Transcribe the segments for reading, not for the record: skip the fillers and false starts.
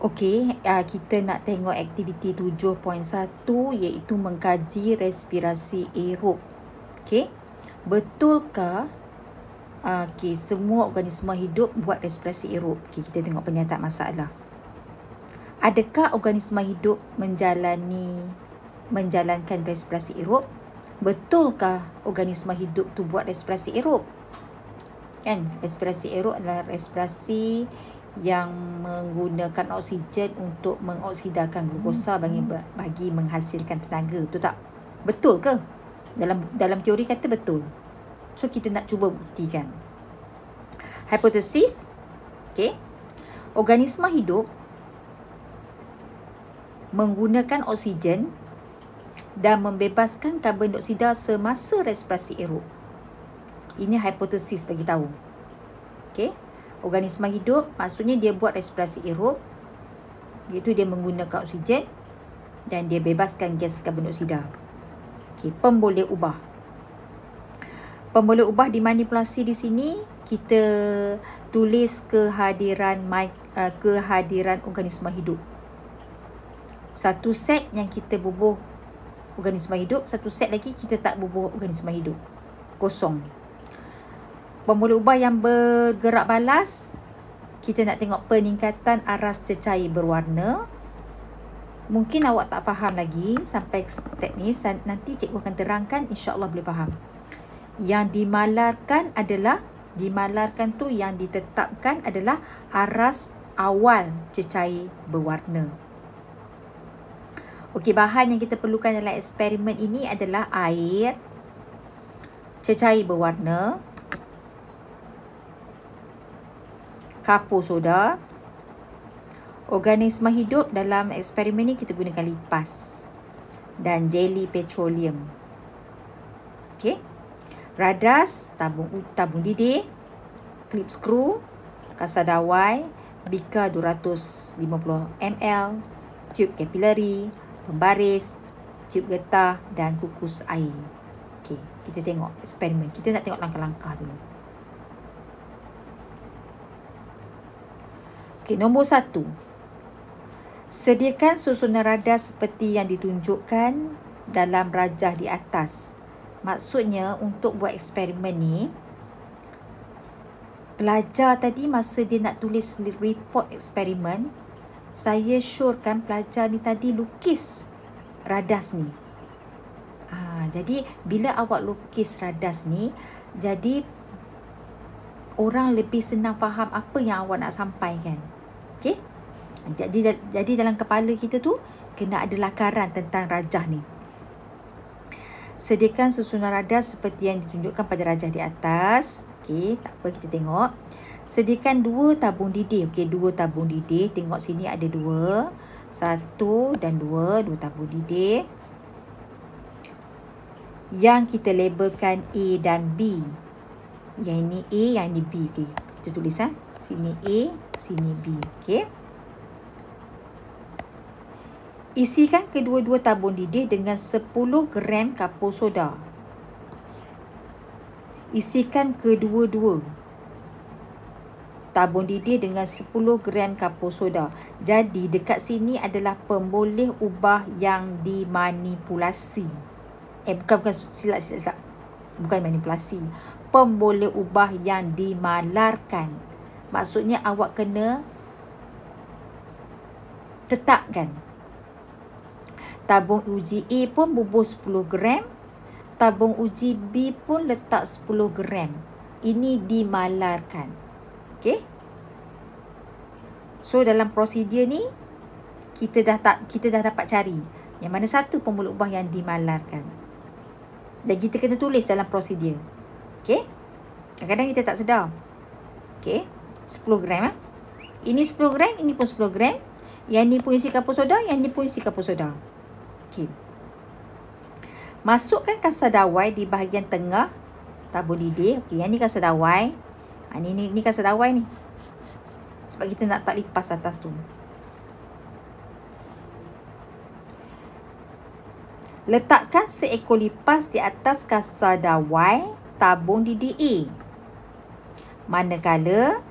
Okey, kita nak tengok aktiviti 7.1 iaitu mengkaji respirasi aerob. Okey. Betulkah semua organisma hidup buat respirasi aerob? Okey, kita tengok pernyataan masalah. Adakah organisma hidup menjalankan respirasi aerob? Betulkah organisma hidup tu buat respirasi aerob? Kan, respirasi aerob adalah respirasi yang menggunakan oksigen untuk mengoksidakan glukosa bagi menghasilkan tenaga. Betul tak? Betul ke? Dalam teori kata betul. So kita nak cuba buktikan. Hipotesis. Okey. Organisma hidup menggunakan oksigen dan membebaskan karbon dioksida semasa respirasi aerob. Ini hipotesis bagi tahu. Okey. Organisma hidup maksudnya dia buat respirasi aerob, iaitu dia menggunakan oksigen dan dia bebaskan gas karbon dioksida. Okey, pemboleh ubah. Pemboleh ubah dimanipulasi di sini kita tulis kehadiran organisma hidup. Satu set yang kita bubuh organisma hidup, satu set lagi kita tak bubuh organisma hidup. Kosong. Pemboleh ubah yang bergerak balas, kita nak tengok peningkatan aras cecair berwarna. Mungkin awak tak faham lagi sampai step ni, nanti cikgu akan terangkan, insya-Allah boleh faham. Yang dimalarkan tu yang ditetapkan adalah aras awal cecair berwarna. Okey, bahan yang kita perlukan dalam eksperimen ini adalah air, cecair berwarna, kapur soda. Organisma hidup dalam eksperimen ni kita gunakan lipas dan jeli petroleum. Okey. Radas, tabung didih, klip skru, kasar dawai, bika 250 ml, tube kapilari, pembaris, tube getah dan kukus air. Okey, kita tengok eksperimen. Kita nak tengok langkah-langkah dulu. Okey, nombor 1. Sediakan susunan radas seperti yang ditunjukkan dalam rajah di atas. Maksudnya untuk buat eksperimen ni, pelajar tadi masa dia nak tulis report eksperimen, saya syorkan pelajar ni tadi lukis radas ni. Jadi bila awak lukis radas ni, jadi orang lebih senang faham apa yang awak nak sampaikan. Okey? Jadi dalam kepala kita tu kena ada lakaran tentang rajah ni. Sediakan susunan radas seperti yang ditunjukkan pada rajah di atas. Okey, tak apa, kita tengok. Sediakan 2 tabung didih. Okey, 2 tabung didih. Tengok sini ada 2. 1 dan 2 tabung didih. Yang kita labelkan A dan B. Yang ini A, yang ini B. Okey, kita tulis sini A, sini B. Okey. Isikan kedua-dua tabung didih dengan 10 gram kapur soda. Isikan kedua-dua tabung didih dengan 10 gram kapur soda. Jadi dekat sini adalah pemboleh ubah yang dimanipulasi. Bukan silap. Bukan manipulasi. Pemboleh ubah yang dimalarkan. Maksudnya awak kena tetapkan. Tabung uji A pun bubuh 10 gram. Tabung uji B pun letak 10 gram. Ini dimalarkan. Okey? So dalam prosedur ni kita dah dapat cari yang mana satu pemboleh ubah yang dimalarkan. Dan kita kena tulis dalam prosedur. Okey? Kadang-kadang kita tak sedar. Okey? 10 gram. Ini 10 gram, ini pun 10 gram. Yang ni pun isi kapur soda, yang ni pun isi kapur soda. Okey. Masukkan kasar dawai di bahagian tengah tabung didih. Okey, yang ni kasar dawai. Ni kasar dawai ni. Sebab kita nak tak lipas atas tu. Letakkan seekor lipas di atas kasar dawai tabung didih A. Manakala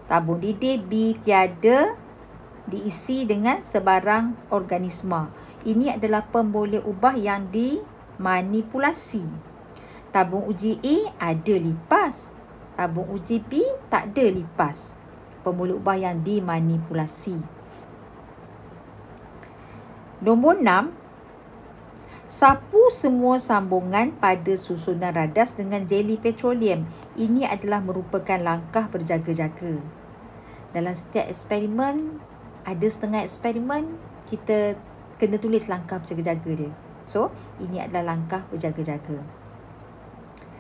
tabung didih. B, tiada diisi dengan sebarang organisma. Ini adalah pemboleh ubah yang dimanipulasi. Tabung uji A ada lipas. Tabung uji B tak ada lipas. Pemboleh ubah yang dimanipulasi. Nombor 6. Sapu semua sambungan pada susunan radas dengan jeli petroleum. Ini adalah merupakan langkah berjaga-jaga. Dalam setiap eksperimen, ada setengah eksperimen, kita kena tulis langkah berjaga-jaga dia. So, ini adalah langkah berjaga-jaga.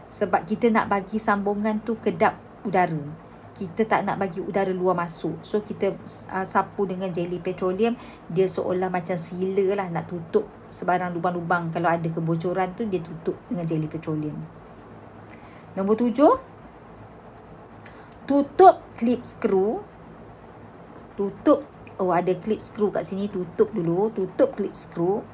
Sebab kita nak bagi sambungan tu kedap udara. Kita tak nak bagi udara luar masuk. So, kita sapu dengan jeli petroleum. Dia seolah macam sila lah nak tutup sebarang lubang-lubang. Kalau ada kebocoran tu, dia tutup dengan jeli petroleum. Nombor 7. Tutup clip skru. Ada clip skru kat sini. Tutup dulu. Tutup clip skru.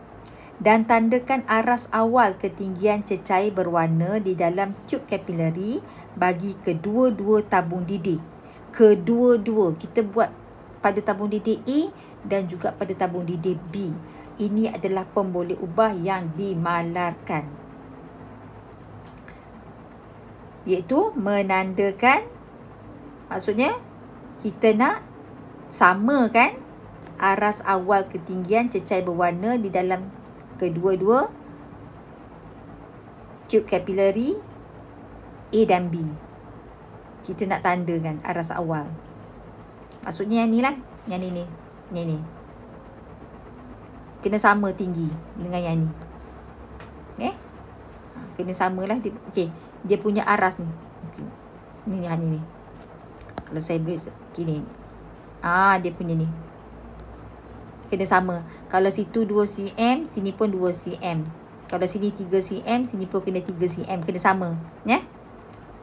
Dan tandakan aras awal ketinggian cecair berwarna di dalam tube kapilari bagi kedua-dua tabung didih. Kedua-dua. Kita buat pada tabung didih A dan juga pada tabung didih B. Ini adalah pemboleh ubah yang dimalarkan. Iaitu menandakan, maksudnya kita nak samakan aras awal ketinggian cecair berwarna di dalam kedua-dua tube kapilari A dan B. Kita nak tandakan aras awal. Maksudnya yang ni lah. Yang ni. Kena sama tinggi dengan yang ni. Okay. Kena samalah. Okay. Dia punya aras ni. Okay. Ni. Kalau saya beri gini. Dia punya ni. Kena sama. Kalau situ 2 cm, sini pun 2 cm. Kalau sini 3 cm, sini pun kena 3 cm. Kena sama. Ya?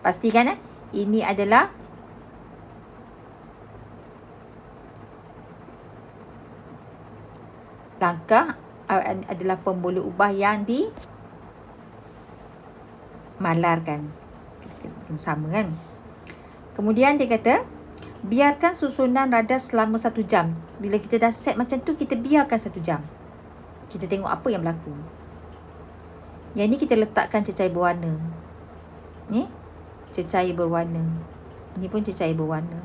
Pastikan ini adalah langkah adalah pemboleh ubah yang dimalarkan. Kena sama kan? Kemudian dia kata, biarkan susunan radas selama 1 jam. Bila kita dah set macam tu, kita biarkan 1 jam. Kita tengok apa yang berlaku. Yang ni kita letakkan cecair berwarna. Ni, cecair berwarna. Ini pun cecair berwarna.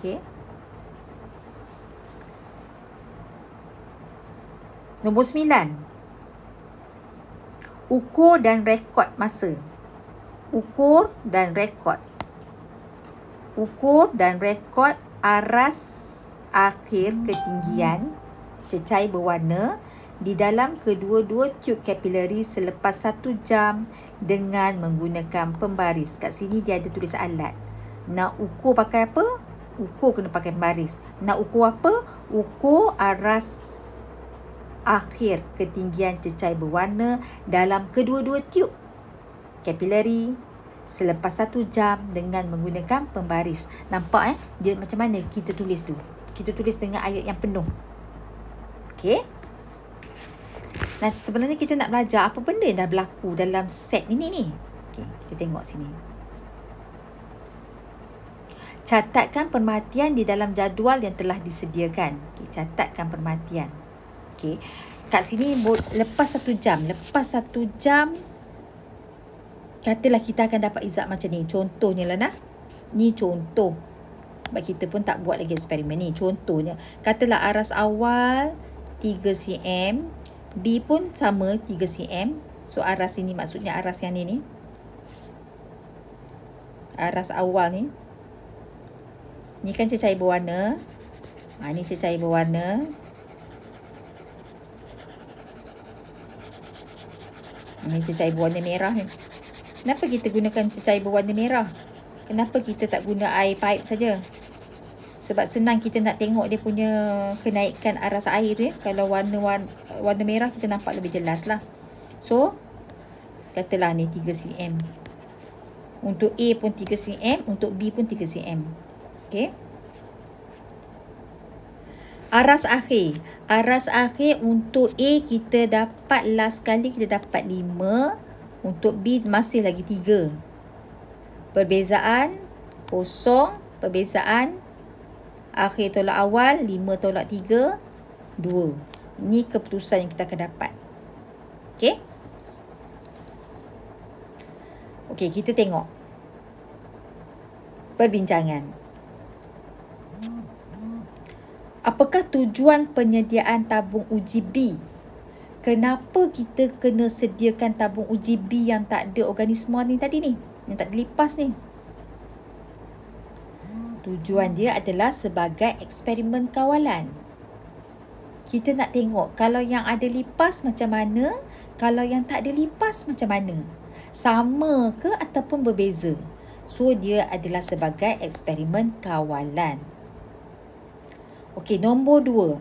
Okey. Nombor 9. Ukur dan rekod masa. Ukur dan rekod. Ukur dan rekod aras akhir ketinggian cecair berwarna di dalam kedua-dua tube kapilari selepas 1 jam dengan menggunakan pembaris. Kat sini dia ada tulis alat. Nak ukur pakai apa? Ukur kena pakai pembaris. Nak ukur apa? Ukur aras akhir ketinggian cecair berwarna dalam kedua-dua tube kapilari selepas 1 jam dengan menggunakan pembaris. Nampak dia macam mana kita tulis tu? Kita tulis dengan ayat yang penuh. Okey. Nah, sebenarnya kita nak belajar apa benda yang dah berlaku dalam set ini ni. Okey, kita tengok sini. Catatkan perhatian di dalam jadual yang telah disediakan. Okey, catatkan perhatian. Okey. Kat sini lepas 1 jam, katalah kita akan dapat result macam ni. Contohnya lah nah. Ni contoh. Sebab kita pun tak buat lagi eksperimen ni. Contohnya. Katalah aras awal 3 cm. B pun sama 3 cm. So aras ini maksudnya aras yang ni. Aras awal ni. Ni kan cecair berwarna. Ni cecair berwarna. Ni cecair berwarna merah ni. Kenapa kita gunakan cecair berwarna merah? Kenapa kita tak guna air pipe saja? Sebab senang kita nak tengok dia punya kenaikan aras air tu ya. Kalau warna merah kita nampak lebih jelas lah. So, katalah ni 3 cm. Untuk A pun 3 cm, untuk B pun 3 cm. Okey. Aras akhir. Aras akhir untuk A kita dapat last kali kita dapat 5. Untuk B masih lagi 3. Perbezaan kosong, perbezaan akhir tolak awal, 5 tolak 3, 2. Ni keputusan yang kita akan dapat. Okey? Okey, kita tengok perbincangan. Apakah tujuan penyediaan tabung uji B? Kenapa kita kena sediakan tabung uji B yang tak ada organisma ni tadi ni? Yang tak dilipas ni? Tujuan dia adalah sebagai eksperimen kawalan. Kita nak tengok kalau yang ada lipas macam mana, kalau yang tak ada lipas macam mana. Sama ke ataupun berbeza. So, dia adalah sebagai eksperimen kawalan. Okey, nombor 2.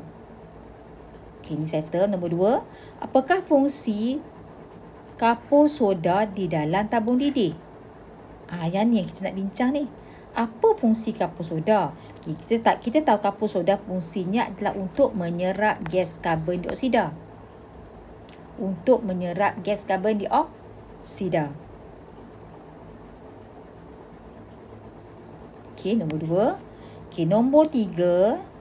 Okey, ni settle. Nombor 2. Apakah fungsi kapur soda di dalam tabung didih? Yang ni yang kita nak bincang ni. Apa fungsi kapur soda? Okay, kita tahu kapur soda fungsinya adalah untuk menyerap gas karbon dioksida. Untuk menyerap gas karbon dioksida. Okey, nombor 2. Okey, nombor 3.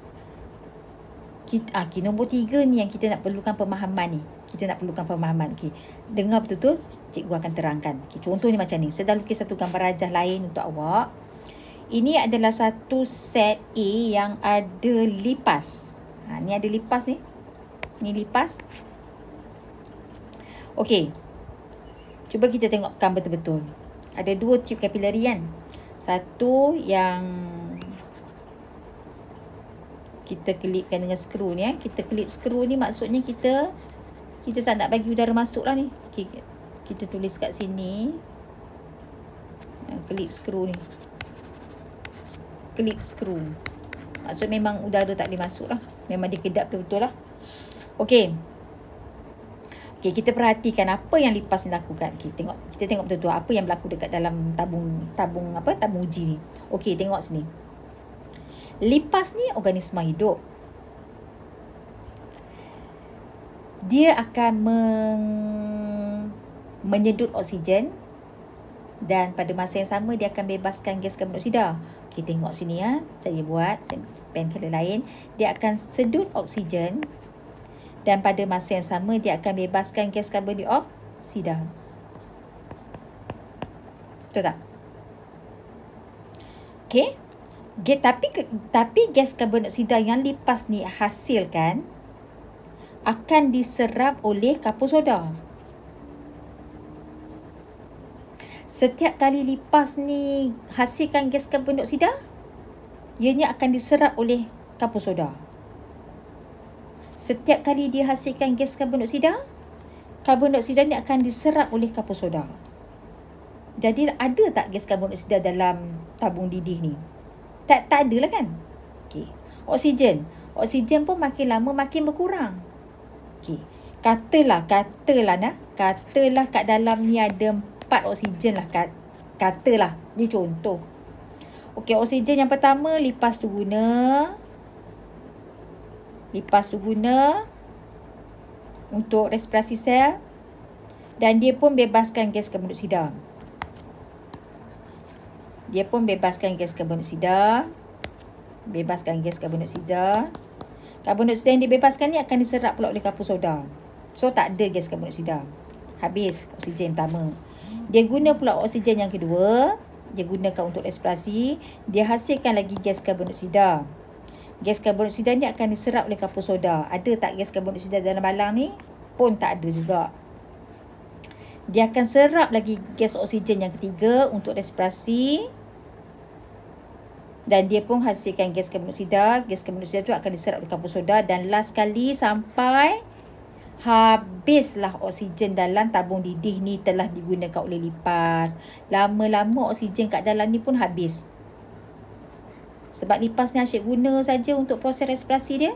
Nombor 3 ni yang kita nak perlukan pemahaman ni. Kita nak perlukan pemahaman. Okey, dengar betul-betul, cikgu akan terangkan. Okey, contoh ni macam ni. Saya dah lukis satu gambar rajah lain untuk awak. Ini adalah satu set A yang ada lipas. Ni ada lipas ni. Ni lipas. Okey. Cuba kita tengokkan betul-betul. Ada 2 tube kapilari kan. Satu yang kita kelipkan dengan skru ni. Kita kelip skru ni maksudnya kita tak nak bagi udara masuk lah ni. Okay, kita tulis kat sini. Kelip skru ni. Kelip skru. Maksud memang udara tak boleh masuk lah. Memang dia kedap betul-betul lah. Okey. Okey, kita perhatikan apa yang lipas ni lakukan. Okey, kita tengok betul-betul apa yang berlaku dekat dalam tabung uji ni. Okey, tengok sini. Lipas ni organisma hidup. Dia akan menyedut oksigen dan pada masa yang sama dia akan bebaskan gas karbon dioksida. Okey, tengok sini ya. Saya buat pen color lain. Dia akan sedut oksigen dan pada masa yang sama dia akan bebaskan gas karbon dioksida. Betul tak? Okey. Tapi gas karbon dioksida yang lipas ni hasilkan akan diserap oleh kapur soda. Setiap kali lipas ni hasilkan gas karbon dioksida, ianya akan diserap oleh kapur soda. Setiap kali dia hasilkan gas karbon dioksida ni akan diserap oleh kapur soda. Jadi ada tak gas karbon dioksida dalam tabung didih ni? Tak ada lah kan? Okey. Oksigen pun makin lama makin berkurang. Okey. Katalah kat dalam ni ada 4 oksigen lah. Katalah. Ni contoh. Okey, oksigen yang pertama lipas tu guna untuk respirasi sel dan dia pun bebaskan gas karbon dioksida. Karbon dioksida yang dibebaskan ni akan diserap pula oleh kapur soda. So tak ada gas karbon dioksida. Habis oksigen pertama. Dia guna pula oksigen yang kedua. Dia gunakan untuk respirasi. Dia hasilkan lagi gas karbon dioksida. Gas karbon dioksida ni akan diserap oleh kapur soda. Ada tak gas karbon dioksida dalam balang ni? Pun tak ada juga. Dia akan serap lagi gas oksigen yang ketiga untuk respirasi. Dan dia pun hasilkan gas karbon dioksida. Gas karbon dioksida tu akan diserap oleh kapur soda. Dan last kali sampai habislah oksigen dalam tabung didih ni telah digunakan oleh lipas. Lama-lama oksigen kat dalam ni pun habis. Sebab lipas ni asyik guna saja untuk proses respirasi dia.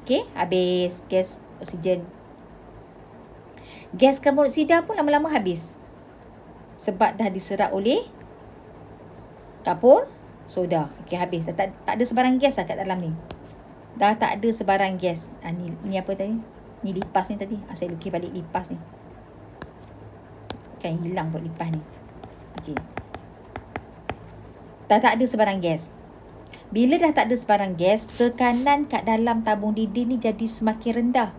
Okey, habis gas oksigen. Gas karbon dioksida pun lama-lama habis. Sebab dah diserap oleh kapur soda. Okey, habis. Tak ada sebarang gas lah kat dalam ni. Dah tak ada sebarang gas. Ni apa tadi? Ni lipas ni tadi. Saya lukis balik lipas ni. Kan hilang pun lipas ni. Okey. tak ada sebarang gas. Bila dah tak ada sebarang gas, tekanan kat dalam tabung didih ni jadi semakin rendah.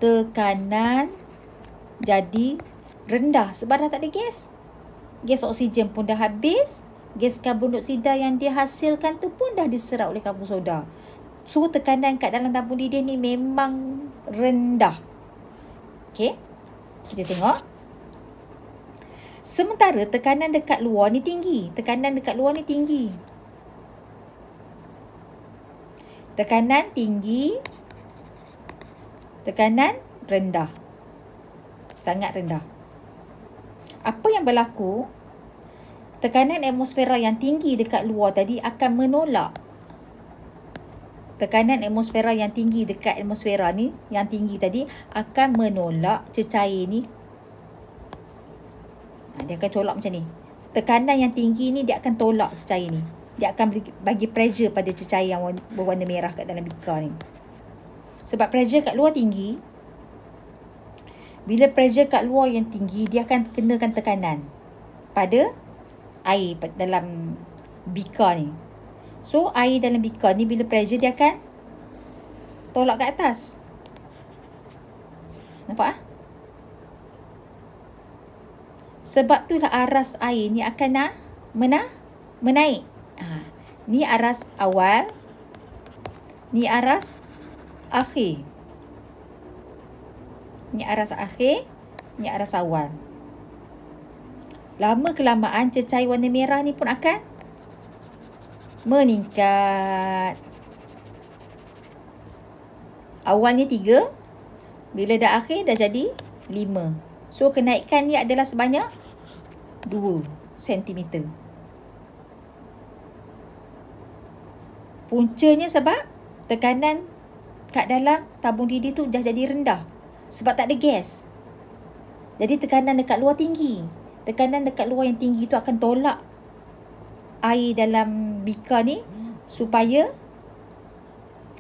Tekanan jadi rendah sebab dah tak ada gas. Gas oksigen pun dah habis. Gas karbon dioksida yang dihasilkan tu pun dah diserap oleh karbon soda. So, tekanan kat dalam tabung didih ni memang rendah. Okey, kita tengok. Sementara tekanan dekat luar ni tinggi. Tekanan dekat luar ni tinggi. Tekanan tinggi, tekanan rendah. Sangat rendah. Apa yang berlaku? Tekanan atmosfera yang tinggi dekat luar tadi akan menolak. Tekanan atmosfera yang tinggi dekat atmosfera ni, yang tinggi tadi, akan menolak cecair ni. Dia akan tolak macam ni. Tekanan yang tinggi ni dia akan tolak cecair ni. Dia akan bagi pressure pada cecair yang berwarna merah kat dalam beaker ni. Sebab pressure kat luar tinggi. Bila pressure kat luar yang tinggi, dia akan kenakan tekanan pada air dalam beaker ni. So, air dalam beaker ni bila pressure dia akan tolak ke atas. Nampak? Sebab itulah aras air ni akan menaik. Ni aras awal, ni aras akhir. Ni aras akhir, ni aras awal. Lama kelamaan cecair warna merah ni pun akan meningkat. Awalnya 3, bila dah akhir dah jadi 5. So, kenaikan ni adalah sebanyak 2 cm. Puncanya sebab tekanan kat dalam tabung didih tu dah jadi rendah. Sebab tak ada gas. Jadi tekanan dekat luar tinggi. Tekanan dekat luar yang tinggi tu akan tolak air dalam beaker ni supaya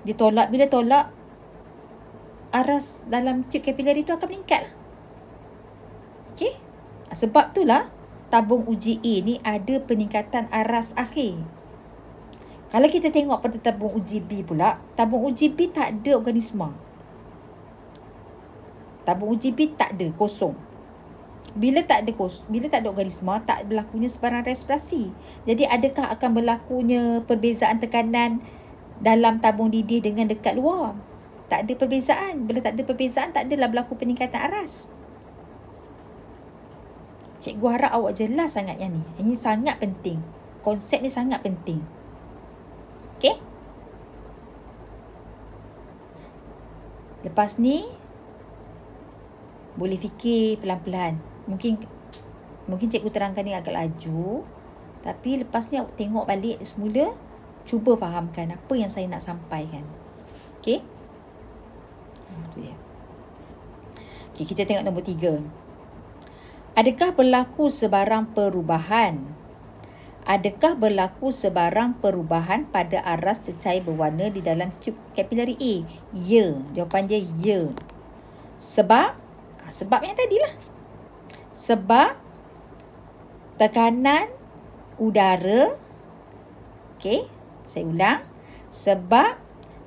dia tolak. Bila tolak, aras dalam tube kapilari tu akan meningkat lah. Okay? Sebab itulah tabung uji A ni ada peningkatan aras akhir. Kalau kita tengok pada tabung uji B pula, tabung uji B tak ada organisma. Tabung uji B tak ada, kosong. Bila tak ada organisma, tak berlakunya sebarang respirasi. Jadi adakah akan berlakunya perbezaan tekanan dalam tabung didih dengan dekat luar? Tak ada perbezaan. Bila tak ada perbezaan, tak adalah berlaku peningkatan aras. Cikgu harap awak jelas sangat yang ni. Ini sangat penting. Konsep ni sangat penting. Okay? Lepas ni, boleh fikir pelan-pelan. Mungkin cikgu terangkan ni agak laju. Tapi lepas ni awak tengok balik semula. Cuba fahamkan apa yang saya nak sampaikan. Okay? Itu dia. Okay, kita tengok nombor 3. Adakah berlaku sebarang perubahan? Adakah berlaku sebarang perubahan pada aras cecair berwarna di dalam tube kapilari A? Ya. Jawapan dia ya. Sebab yang tadilah. Sebab tekanan udara. Okey, saya ulang. Sebab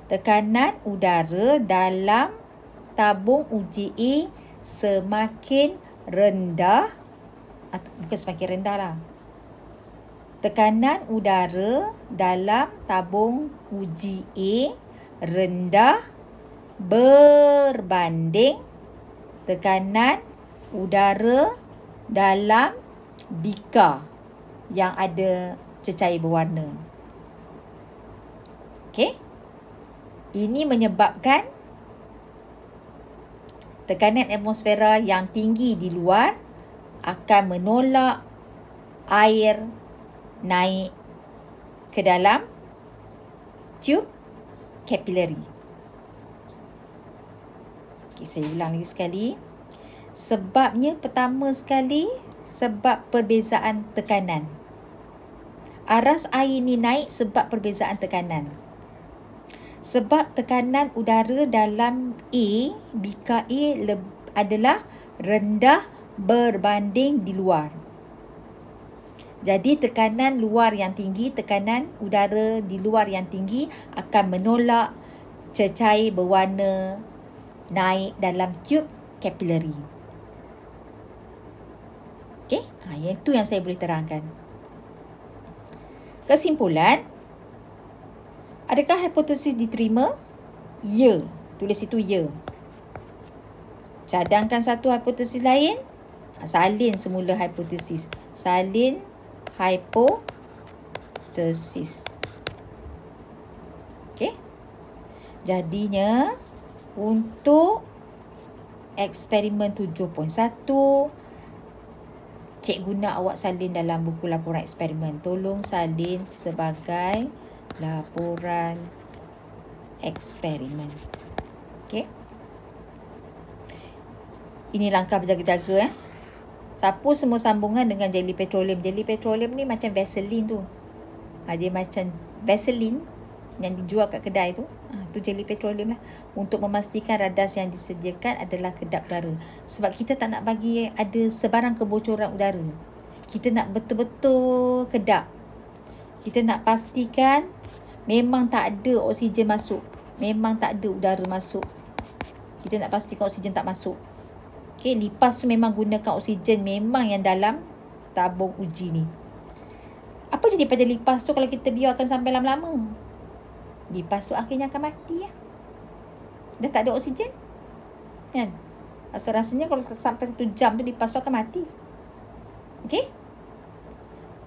tekanan udara dalam tabung uji A semakin rendah. Bukan semakin rendah lah. Tekanan udara dalam tabung uji A rendah berbanding tekanan udara dalam beaker yang ada cecair berwarna. Okey? Ini menyebabkan tekanan atmosfera yang tinggi di luar akan menolak air naik ke dalam tube kapilari. Okay, saya ulang lagi sekali. Sebabnya pertama sekali, sebab perbezaan tekanan. Aras air ni naik sebab perbezaan tekanan. Sebab tekanan udara dalam A, beaker A adalah rendah berbanding di luar. Jadi tekanan luar yang tinggi, tekanan udara di luar yang tinggi akan menolak cecair berwarna naik dalam tube kapilari. Okey, yang itu yang saya boleh terangkan. Kesimpulan, adakah hipotesis diterima? Ya. Tulis itu ya. Cadangkan satu hipotesis lain. Salin semula hipotesis. Salin hipotesis. Okey. Jadinya untuk eksperimen 7.1, cikgu nak awak salin dalam buku laporan eksperimen. Tolong salin sebagai laporan eksperimen. Okey. Ini langkah berjaga-jaga. Sapu semua sambungan dengan jeli petroleum. Jeli petroleum ni macam Vaseline tu. Dia macam Vaseline yang dijual kat kedai tu. Tu jeli petroleum lah. Untuk memastikan radas yang disediakan adalah kedap udara. Sebab kita tak nak bagi ada sebarang kebocoran udara. Kita nak betul-betul kedap. Kita nak pastikan memang tak ada oksigen masuk. Memang tak ada udara masuk. Kita nak pastikan oksigen tak masuk. Okey, lipas tu memang gunakan oksigen memang yang dalam tabung uji ni. Apa jadi pada lipas tu kalau kita biarkan sampai lama-lama? Lipas tu akhirnya akan mati ya. Dah tak ada oksigen. Kan? Rasanya kalau sampai 1 jam tu lipas tu akan mati. Okey?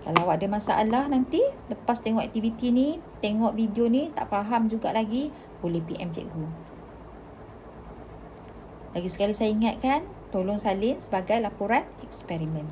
Kalau awak ada masalah nanti lepas tengok aktiviti ni, tengok video ni tak faham juga lagi, boleh PM cikgu. Lagi sekali saya ingatkan, tolong salin sebagai laporan eksperimen.